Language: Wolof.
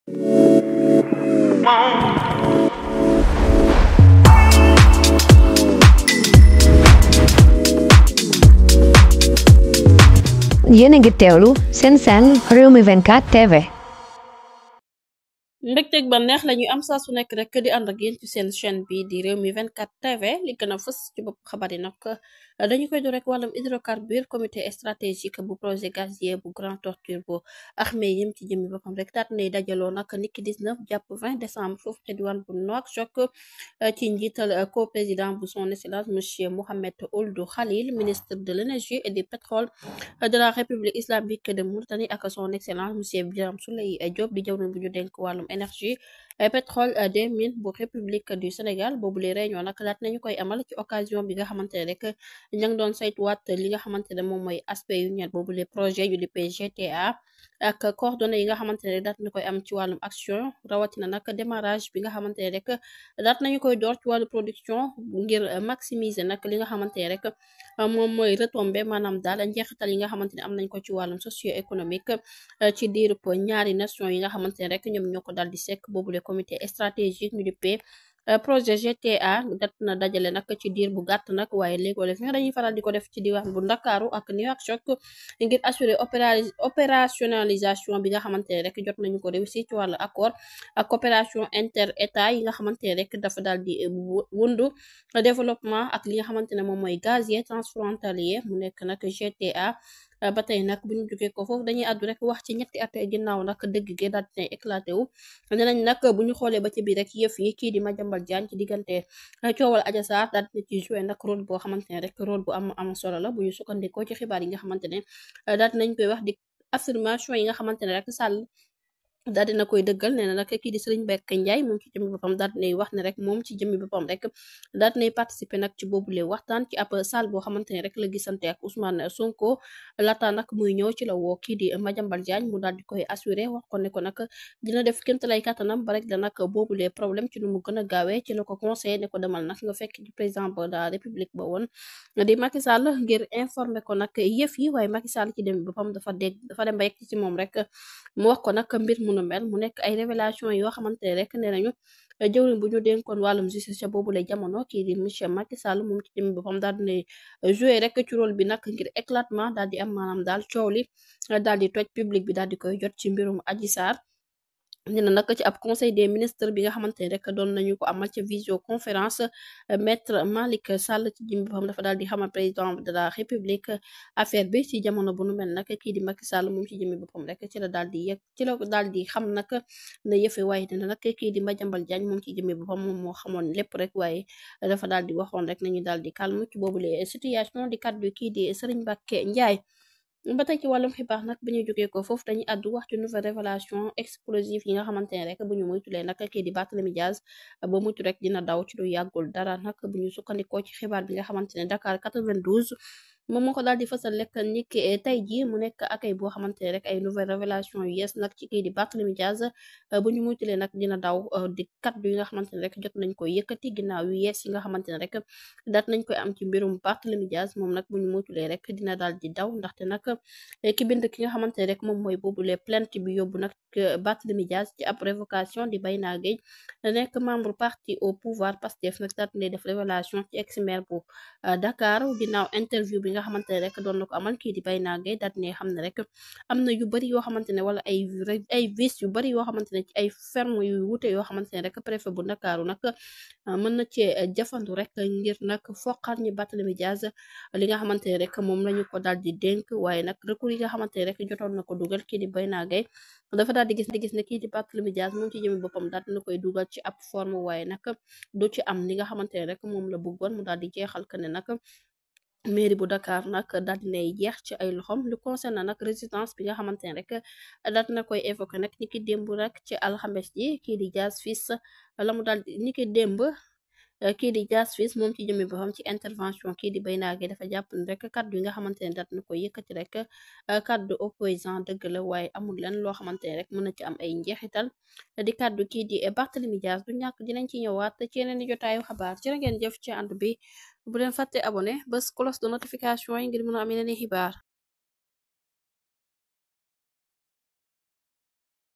yéen a ngi teewlu seen Rewmi 24 TV. mbégteeg ba neex la ñuy am saa su nekk rek di ànd ak yéen ci seen chaîne bi di Rewmi 24 TV li gën a fës ci bopp xabar yi nag dañu koy do rek wàllum hydrocarbure comité stratégique bu projet gazier bu Grand Tortue bu Ahmed Yem ci jëmmi boppam rek daat nay dajaloo nag niki 19 jàpp 20 décembre foofu ca diwaan bu Nouakchott ci njiital co-président bu son excellence monsieur Mohamed Ould Khalil ministre de l'énergie et du pétrole de la République islamique de Mauritanie ak son excellence monsieur Birame Souleye Diop di jawriñ bu ñu dénk wàllum énergie pétrole des mines bu République du Sénégal boobu les réunion nag laat nañu koy amal ci occasion bi nga xamante ne rek ña ngi doon saytuwaat li nga xamante ne moom mooy aspect yu ñet boobu les projets yu di PGTA ak coordonnées yi nga xamante ne daat na koy am ci wàllum action rawatina nag démarrage bi nga xamante ne rek daat nañu koy door ci wàllu production ngir maximiser nag li nga xamante ne rek moom mooy retombé maanaam daal njeexital yi nga xamante ne am nañ ko ci wàllum socio-économique ci diirub ñaari nation yi nga xamante ne rek ñoom ñoo ko daal di sekk boobule comité stratégique ñu di projet GTA dat na dajale nag ci diir bu gàtt nag waaye léegi fi nga dañuy faral di ko def ci diwaan bu Ndakaaru ak Nouakchott ngir assurer opérationnalisation bi nga xamante ne rek jot nañu ko réussir ci wàllu accord ak coopération inter état yi nga xamante ne rek dafa daal di wundu développement ak li nga xamante ne moom mooy gazier transfrontalier mu nekk nag GTA ba tey nag bu ñu jógee ko foofu dañuy àddu rek wax ci ñetti at ginnaaw nag dëgg gi daal di éclaté wu nenañ nag bu ñu xoolee ba ci biir rek yëf yi kii di Madiambal Diagne ci diggante coowal Adji Sarr daal di ci joué nag rôle boo xamante ne rek rôle bu am solo la bu ñu sukkandikoo ci xibaar yi nga xamante ne daal nañ koy wax di affirmation yi nga xamante ne rek Sall daal dina koy dëggal nee na nag kii di Serigne Mbacké Ndiaye moom ci jëmmi boppam daal dinay wax ne rek moom ci jëmmi boppam rek daal dinay participer nag ci boobule waxtaan ci ab salle boo xamante ne rek la gisante ak Ousmane Sonko laata nag muy ñëw ci la woo kii di Madiambal Diagne mu daal di koy assuré wax ko ne ko nag dina def kéemtalaay kàttanam ba rek da nag boobule problème ci nu mu gën a gaawee ci la ko conseillé ne ko demal nag nga fekk ci président de la république ba woon di Macky Sall ngir informer ko nag yëf yi waaye Macky Sall ci dem boppam dafa dem ba yegg ci moom rek mu wax ko nag mbir mu nu mel mu nekk ay révélation yoo xamante ne rek nee nañu jëwriñ bu ñu dénkoon wàllum justice ca boobu lay jamono kii di monsieur Macky Sall moom ci jëmmi boppam daal di joué rek ci rôle bi nag ngir éclatement daal di am maanaam daal coow li daal di toj public bi daal di koy jot ci mbirum Adji Sarr dina nag ci ab conseil des ministres bi nga xamante ne rek doon nañu ko amal ca visioconférence maître Malick Sall ci jëmmi boppam dafa daal di xamal président de la république affaire bi ci jamono bu nu mel nag kii di Macky Sall moom ci jëmmi boppam rek ci la daal di yegg ci la daal di xam nag ne yëfe waaye dina nag kii di Madiambal Diagne moom ci jëmmi boppam moom moo xamoon lépp rek waaye dafa daal di waxoon rek nañu daal di calme ci boobule situation di kaddu kii di Serigne Mbacké Ndiaye. ba tey ci wàllum xibaar nag bi ñu jógee ko foofu dañuy àddu wax ci nouvelle révélation explosive yi nga xamante ne rek bu ñu moytulee nag kii di Barthélémy Dias ba muytu rek dina daw ci lu yàggul dara nag bu ñu sukkandikoo ci xibaar bi nga xamante ne Dakar 92 moom moo ko daal di fësal lekk niki tey jii mu nekk akay boo xamante ne rek ay nouvelle révélation yu yees nag ci kii di Barthélémy Dias bu ñu muytulee nag dina daw di kaddu yi nga xamante ne rek jot nañ koy yëkkati ginnaaw yu yees yi nga xamante ne rek daat nañ koy am ci mbirum Barthélémy Dias moom nag bu ñu muytulee rek dina daal di daw ndaxte nag ki bind ki nga xamante ne rek moom mooy boobule plainte bi yóbbu nag Barthélémy Dias ci ab révocation di Bayna Gueye nekk membre parti au pouvoir Pastef nag daat nay def révélation ci ex-maire bu Dakar ginnaaw interview bi nga xamante ne rek doon na ko amal kii di Bayna Gueye daat ne xam ne rek am na yu bari yoo xamante ne wala ay vices yu bari yoo xamante ne ci ay ferme yu wute yoo xamante ne rek préfet bu Ndakaaru nag mën na cee jafandu rek ngir nag foqal ñi Barthélémy Dias li nga xamante ne rek moom lañu ko daal di dénk waaye nag recours yi nga xamante ne rek jotoon na ko dugal kii di Bayna Gueye dafa daal di gis ne kii di Barthélémy Dias moom ci jëmi boppam daal dina koy dugal ci ab forme waaye nag du ci am li nga xamante ne rek moom la bëggoon mu daal di jeexal que ne nag mairie bu Dakar nag daal dinay jeex ci ay loxom lu concerne nag résidence bi nga xamante ne rek daal dina koy évoqué nag niki démb rek ci alxames ji kii di Dias fils la mu daal niki démb kii di Dias fils moom ci jëmmi boppam ci intervention kii di Bayna Gueye dafa jàpp ne rek kaddu yi nga xamante ne daat na ko yëkkati rek kaddu opposant dëgg la waaye amul leen loo xamante ne rek mën na ci am ay njeexital di kaddu kii di Barthélémy Dias du ñàkk dinañ ci ñëwaat ci yeneen i jotaayu xabaar jërë ngeen jëf ci ànd bi bu leen fàtte abonné bés cloche de notification yi ngir mën a am yeneen i xibaar